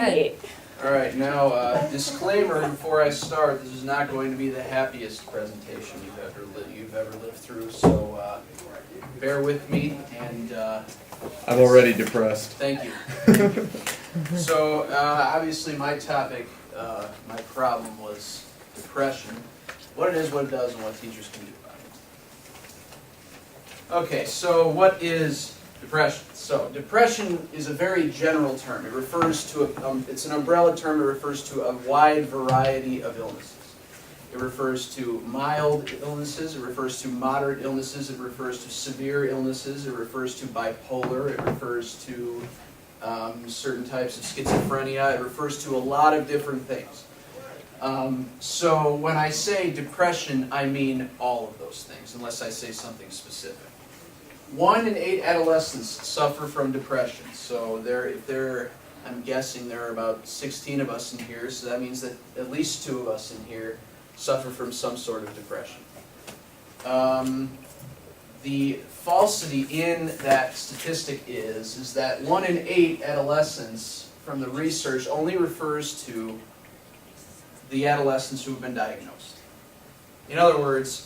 ahead. All right, now, disclaimer before I start, this is not going to be the happiest presentation you've ever lived through, so bear with me, and I'm already depressed. thank you. So, obviously my topic, my problem was depression, what it is, what it does, and what teachers can do about it. Okay, so what is depression? So, depression is a very general term. It refers to, it's an umbrella term. It refers to a wide variety of illnesses. It refers to mild illnesses. It refers to moderate illnesses. It refers to severe illnesses. It refers to bipolar. It refers to certain types of schizophrenia. It refers to a lot of different things. So, when I say depression, I mean all of those things, unless I say something specific. 1 in 8 adolescents suffer from depression. So I'm guessing there are about 16 of us in here, so that means that at least 2 of us in here suffer from some sort of depression. The falsity in that statistic is that 1 in 8 adolescents from the research only refers to the adolescents who have been diagnosed. In other words,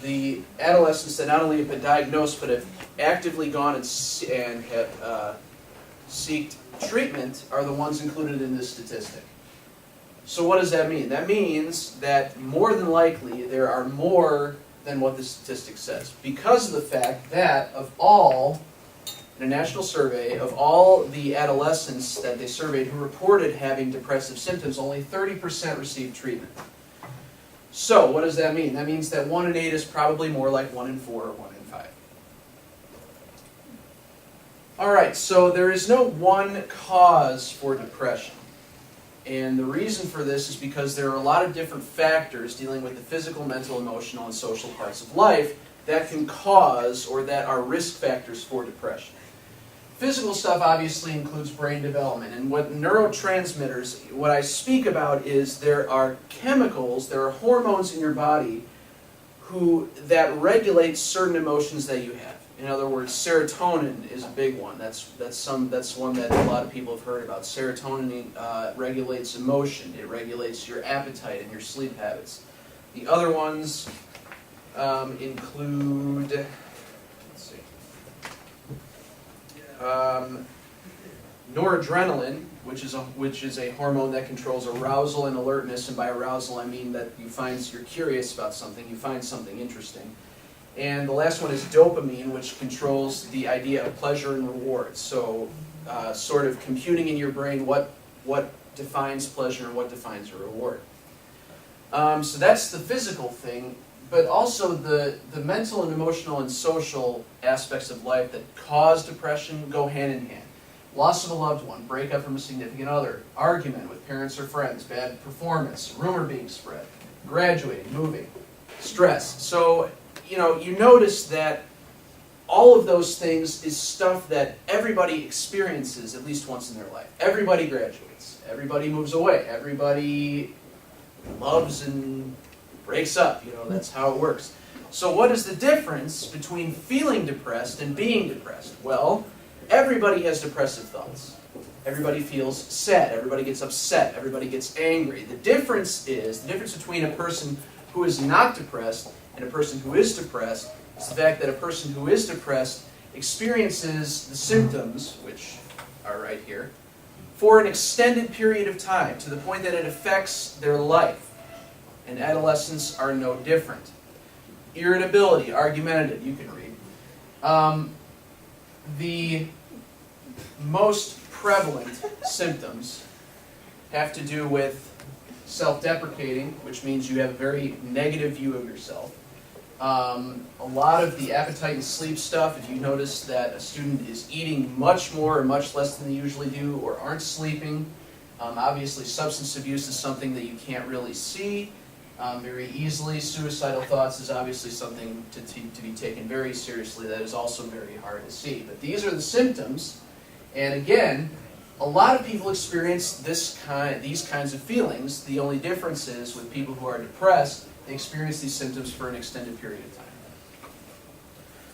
the adolescents that not only have been diagnosed but have actively gone and have sought treatment are the ones included in this statistic. So what does that mean? That means that more than likely there are more than what the statistic says, because of the fact that in a national survey, of all the adolescents that they surveyed who reported having depressive symptoms, only 30% received treatment. So, what does that mean? That means that 1 in 8 is probably more like 1 in 4 or 1 in 5. Alright, so there is no one cause for depression. And the reason for this is because there are a lot of different factors dealing with the physical, mental, emotional, and social parts of life that can cause or that are risk factors for depression. Physical stuff obviously includes brain development, and what neurotransmitters, what I speak about is there are chemicals, there are hormones in your body that regulate certain emotions that you have. In other words, serotonin is a big one. That's one that a lot of people have heard about. Serotonin regulates emotion. It regulates your appetite and your sleep habits. The other ones include, noradrenaline, which is a hormone that controls arousal and alertness, and by arousal I mean that you're curious about something, you find something interesting. And the last one is dopamine, which controls the idea of pleasure and reward. So, sort of computing in your brain what defines pleasure and what defines a reward. So that's the physical thing. But also the mental and emotional and social aspects of life that cause depression go hand in hand. Loss of a loved one, breakup from a significant other, argument with parents or friends, bad performance, rumor being spread, graduating, moving, stress. So, you notice that all of those things is stuff that everybody experiences at least once in their life. Everybody graduates. Everybody moves away. Everybody loves and breaks up, that's how it works. So what is the difference between feeling depressed and being depressed? Well, everybody has depressive thoughts. Everybody feels sad. Everybody gets upset. Everybody gets angry. The difference between a person who is not depressed and a person who is depressed is the fact that a person who is depressed experiences the symptoms, which are right here, for an extended period of time, to the point that it affects their life. And adolescents are no different. Irritability, argumentative, you can read. The most prevalent symptoms have to do with self-deprecating, which means you have a very negative view of yourself. A lot of the appetite and sleep stuff, if you notice that a student is eating much more or much less than they usually do, or aren't sleeping. Obviously, substance abuse is something that you can't really see very easily. Suicidal thoughts is obviously something to be taken very seriously. That is also very hard to see. But these are the symptoms, and again, a lot of people experience these kinds of feelings. The only difference is with people who are depressed, they experience these symptoms for an extended period of time.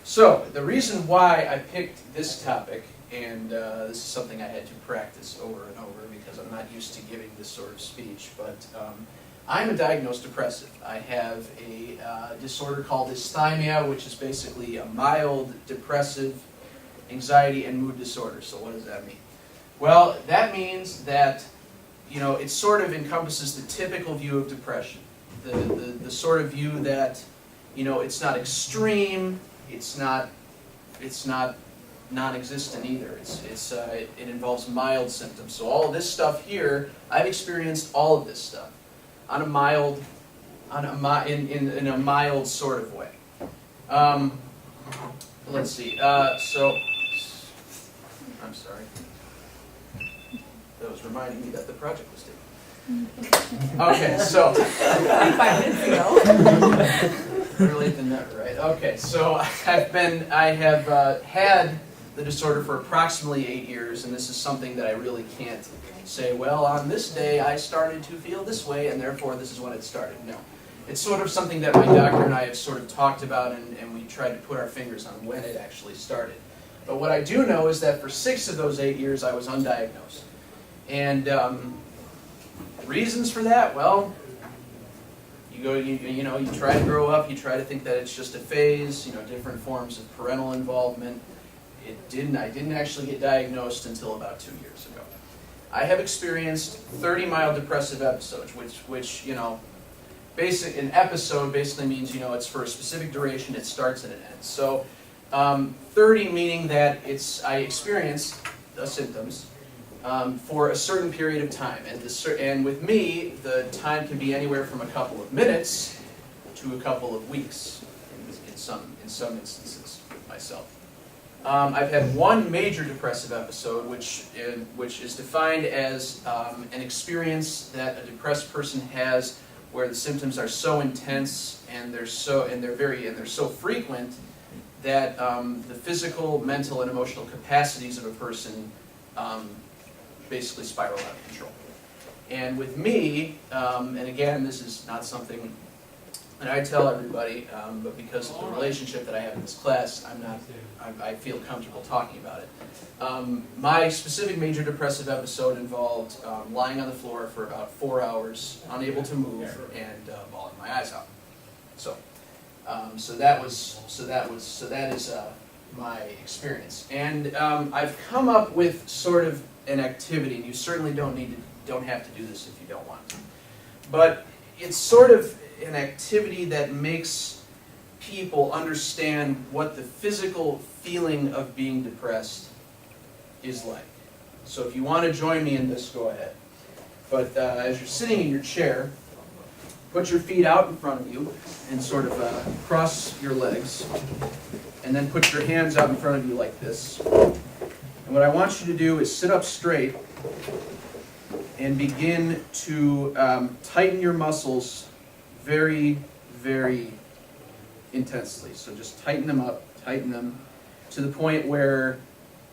So, the reason why I picked this topic, and this is something I had to practice over and over because I'm not used to giving this sort of speech, but I'm a diagnosed depressive. I have a disorder called dysthymia, which is basically a mild depressive anxiety and mood disorder. So what does that mean? Well, that means that, you know, it sort of encompasses the typical view of depression. The sort of view that, you know, it's not extreme, it's not non-existent either. It involves mild symptoms. So all of this stuff here, I've experienced all of this stuff on a mild, in a mild sort of way. Let's see. So I'm sorry. That was reminding me that the project was due. Okay, so 5 minutes ago. better late than never, right? Okay, so I have had the disorder for approximately 8 years, and this is something that I really can't say, well, on this day I started to feel this way, and therefore this is when it started. No. It's sort of something that my doctor and I have sort of talked about, and we tried to put our fingers on when it actually started. But what I do know is that for 6 of those 8 years I was undiagnosed. And reasons for that, well, you know, you try to grow up, you try to think that it's just a phase, you know, different forms of parental involvement. I didn't actually get diagnosed until about 2 years ago. I have experienced 30 mild depressive episodes, which you know, an episode basically means, you know, it's for a specific duration, it starts and it ends. So 30 meaning that I experience the symptoms for a certain period of time, and with me, the time can be anywhere from a couple of minutes to a couple of weeks in some instances with myself. I've had one major depressive episode, which is defined as an experience that a depressed person has, where the symptoms are so intense and they're so frequent that the physical, mental, and emotional capacities of a person basically spiral out of control. And with me, and again, this is not something that I tell everybody, but because of the relationship that I have in this class, I feel comfortable talking about it. My specific major depressive episode involved lying on the floor for about 4 hours, unable to move, and bawling my eyes out. So that is my experience. And I've come up with sort of an activity, and you certainly don't have to do this if you don't want to. But it's sort of an activity that makes people understand what the physical feeling of being depressed is like. So if you want to join me in this, go ahead. But as you're sitting in your chair, put your feet out in front of you and sort of cross your legs, and then put your hands out in front of you like this. And what I want you to do is sit up straight and begin to tighten your muscles very, very intensely. So just tighten them up, tighten them to the point where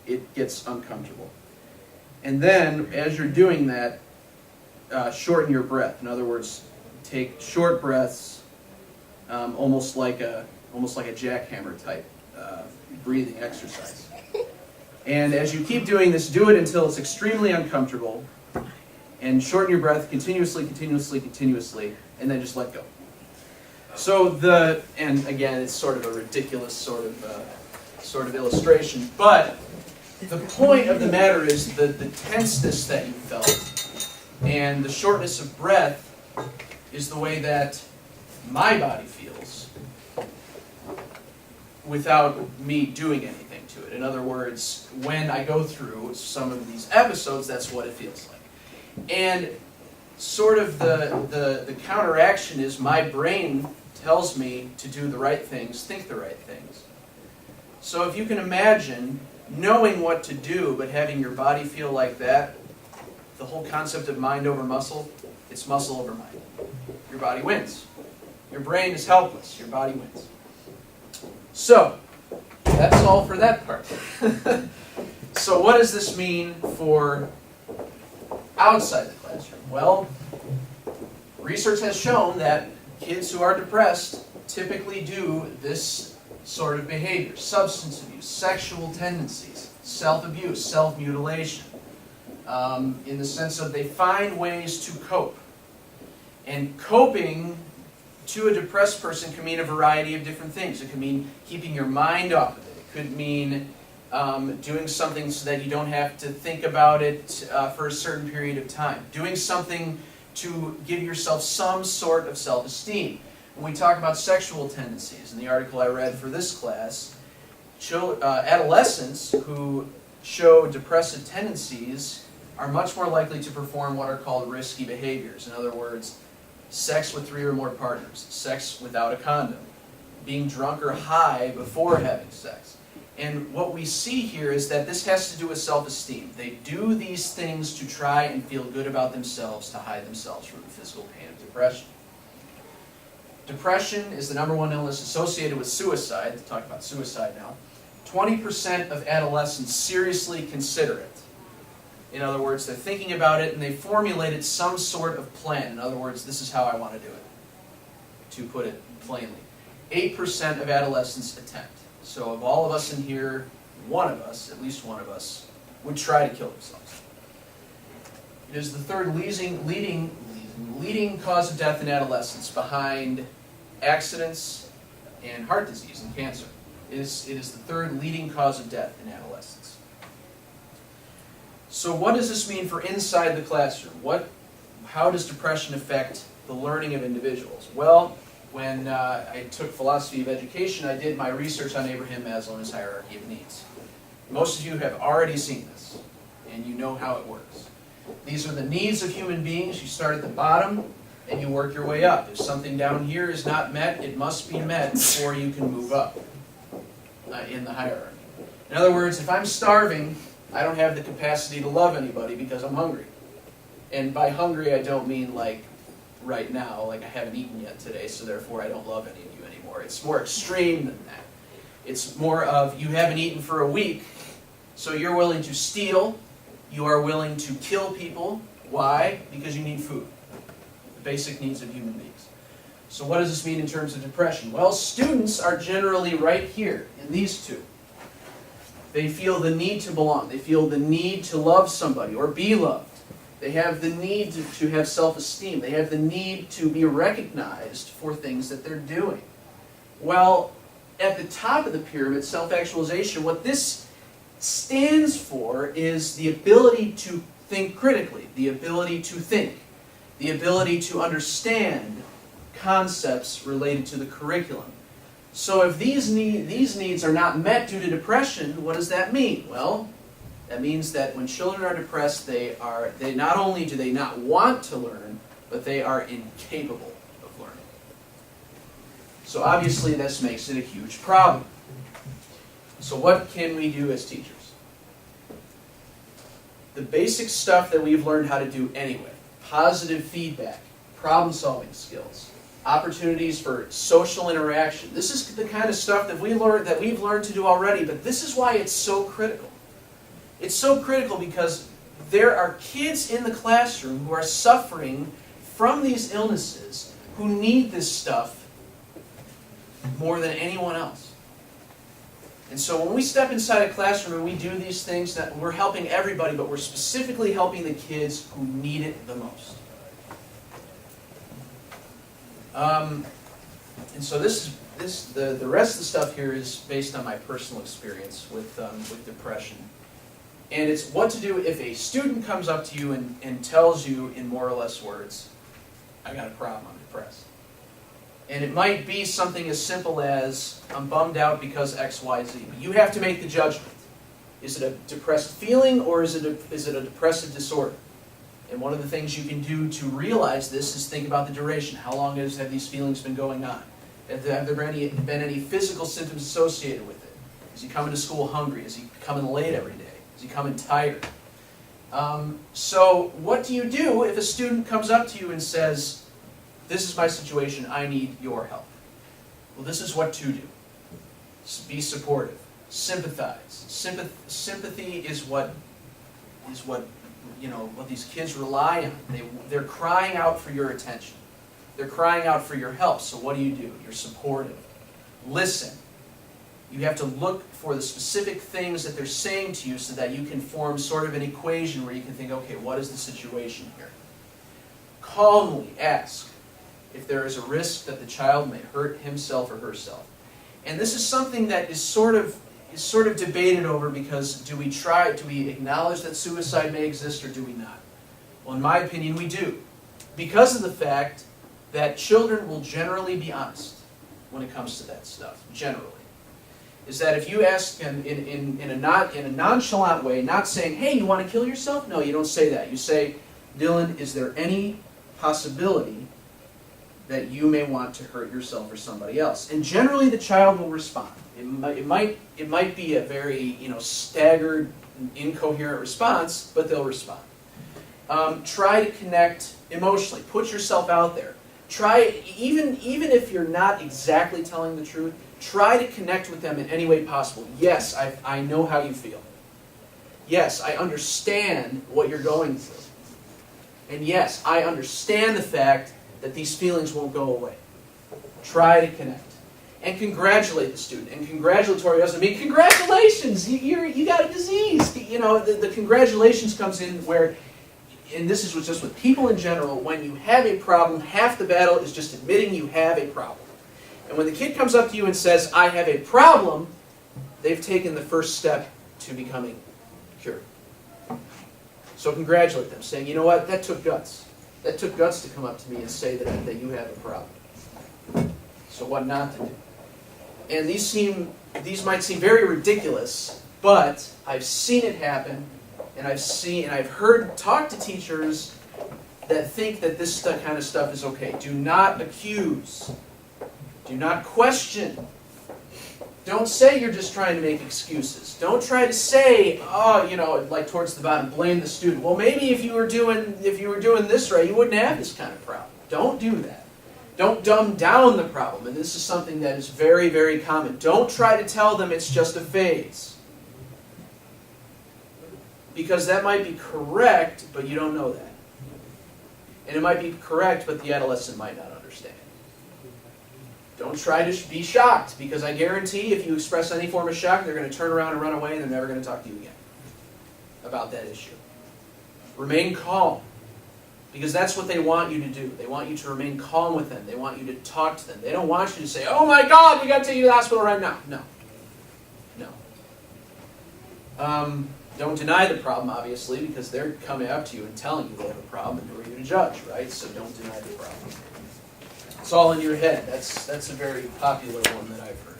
it gets uncomfortable. And then, as you're doing that, shorten your breath. In other words, take short breaths, almost like a jackhammer type breathing exercise. And as you keep doing this, do it until it's extremely uncomfortable, and shorten your breath continuously, continuously, continuously, and then just let go. So and again, it's sort of a ridiculous sort of illustration, but the point of the matter is the tenseness that you felt and the shortness of breath is the way that my body feels without me doing anything to it. In other words, when I go through some of these episodes, that's what it feels like. And sort of the counteraction is my brain tells me to do the right things, think the right things. So if you can imagine knowing what to do but having your body feel like that, the whole concept of mind over muscle, it's muscle over mind. Your body wins. Your brain is helpless. Your body wins. So, that's all for that part. So what does this mean for outside the classroom? Well, research has shown that kids who are depressed typically do this sort of behaviors: substance abuse, sexual tendencies, self-abuse, self-mutilation, in the sense of they find ways to cope. And coping to a depressed person can mean a variety of different things. It could mean keeping your mind off of it. It could mean doing something so that you don't have to think about it for a certain period of time. Doing something to give yourself some sort of self-esteem. When we talk about sexual tendencies, in the article I read for this class, adolescents who show depressive tendencies are much more likely to perform what are called risky behaviors. In other words, sex with 3 or more partners, sex without a condom, being drunk or high before having sex. And what we see here is that this has to do with self-esteem. They do these things to try and feel good about themselves, to hide themselves from the physical pain of depression. Depression is the #1 illness associated with suicide. Let's talk about suicide now. 20% of adolescents seriously consider it. In other words, they're thinking about it and they formulated some sort of plan. In other words, this is how I want to do it, to put it plainly. 8% of adolescents attempt. So of all of us in here, one of us, at least one of us, would try to kill themselves. It is the third leading cause of death in adolescence, behind accidents and heart disease and cancer. It is the third leading cause of death in adolescence. So what does this mean for inside the classroom? How does depression affect the learning of individuals? Well, when I took philosophy of education, I did my research on Abraham Maslow and his hierarchy of needs. Most of you have already seen this, and you know how it works. These are the needs of human beings. You start at the bottom, and you work your way up. If something down here is not met, it must be met before you can move up in the hierarchy. In other words, if I'm starving, I don't have the capacity to love anybody because I'm hungry. And by hungry, I don't mean like right now, like I haven't eaten yet today, so therefore I don't love any of you anymore. It's more extreme than that. It's more of you haven't eaten for a week, so you're willing to steal, you are willing to kill people. Why? Because you need food. The basic needs of human beings. So what does this mean in terms of depression? Well, students are generally right here in these two. They feel the need to belong. They feel the need to love somebody or be loved. They have the need to have self-esteem. They have the need to be recognized for things that they're doing. Well, at the top of the pyramid, self-actualization, what this stands for is the ability to think critically, the ability to think, the ability to understand concepts related to the curriculum. So if these needs are not met due to depression, what does that mean? Well, that means that when children are depressed, they not only do they not want to learn, but they are incapable of learning. So obviously this makes it a huge problem. So what can we do as teachers? The basic stuff that we've learned how to do anyway: positive feedback, problem-solving skills, opportunities for social interaction. This is the kind of stuff that we've learned to do already, but this is why it's so critical. It's so critical because there are kids in the classroom who are suffering from these illnesses who need this stuff more than anyone else. And so when we step inside a classroom and we do these things, that we're helping everybody, but we're specifically helping the kids who need it the most. And so the rest of the stuff here is based on my personal experience with depression. And it's what to do if a student comes up to you and tells you in more or less words, I got a problem, I'm depressed. And it might be something as simple as, I'm bummed out because X, Y, Z. You have to make the judgment. Is it a depressed feeling or is it a depressive disorder? And one of the things you can do to realize this is think about the duration. How long have these feelings been going on? Have there been any physical symptoms associated with it? Is he coming to school hungry? Is he coming late every day? Is he coming tired? So what do you do if a student comes up to you and says, this is my situation, I need your help? Well, this is what to do. Be supportive. Sympathize. Sympathy is what these kids rely on. They're crying out for your attention. They're crying out for your help. So what do? You're supportive. Listen. You have to look for the specific things that they're saying to you so that you can form sort of an equation where you can think, okay, what is the situation here? Calmly ask if there is a risk that the child may hurt himself or herself. And this is something that is sort of debated over, because do we acknowledge that suicide may exist or do we not? Well, in my opinion, we do. Because of the fact that children will generally be honest when it comes to that stuff, generally. Is that if you ask in a nonchalant way, not saying, hey, you want to kill yourself? No, you don't say that. You say, Dylan, is there any possibility that you may want to hurt yourself or somebody else? And generally the child will respond. It might be a very staggered, incoherent response, but they'll respond. Try to connect emotionally. Put yourself out there. Try, even if you're not exactly telling the truth, try to connect with them in any way possible. Yes, I know how you feel. Yes, I understand what you're going through. And yes, I understand the fact that these feelings won't go away. Try to connect. And congratulate the student. And congratulatory doesn't mean, congratulations, you got a disease. The congratulations comes in where, and this is just with people in general, when you have a problem, half the battle is just admitting you have a problem. And when the kid comes up to you and says, I have a problem, they've taken the first step to becoming cured. So congratulate them, saying, you know what, that took guts. That took guts to come up to me and say that you have a problem. So what not to do? And these might seem very ridiculous, but I've seen it happen, and I've talked to teachers that think that this kind of stuff is okay. Do not accuse. Do not question. Don't say you're just trying to make excuses. Don't try to say, like towards the bottom, blame the student. Well, maybe if you were doing this right, you wouldn't have this kind of problem. Don't do that. Don't dumb down the problem. And this is something that is very, very common. Don't try to tell them it's just a phase. Because that might be correct, but you don't know that. And it might be correct, but the adolescent might not understand. Don't try to be shocked, because I guarantee if you express any form of shock, they're going to turn around and run away, and they're never going to talk to you again about that issue. Remain calm, because that's what they want you to do. They want you to remain calm with them. They want you to talk to them. They don't want you to say, oh my God, we got to take you to the hospital right now. No. No. Don't deny the problem, obviously, because they're coming up to you and telling you they have a problem, and who are you to judge, right? So don't deny the problem. It's all in your head. That's a very popular one that I've heard.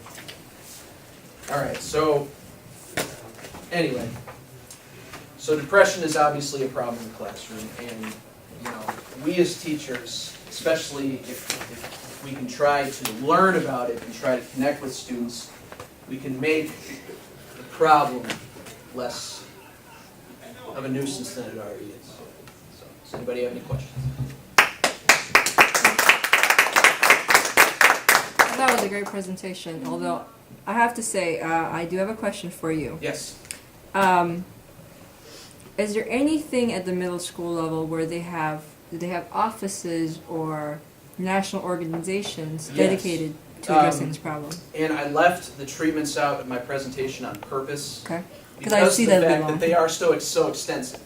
All right, so anyway, so depression is obviously a problem in the classroom, and we as teachers, especially if we can try to learn about it and try to connect with students, we can make the problem less of a nuisance than it already is. So, does anybody have any questions? That was a great presentation, although I have to say, I do have a question for you. Yes. Is there anything at the middle school level where do they have offices or national organizations Yes. dedicated to addressing this problem? And I left the treatments out of my presentation on purpose. Okay. Because I see of that the a bit fact long. that they are so extensive.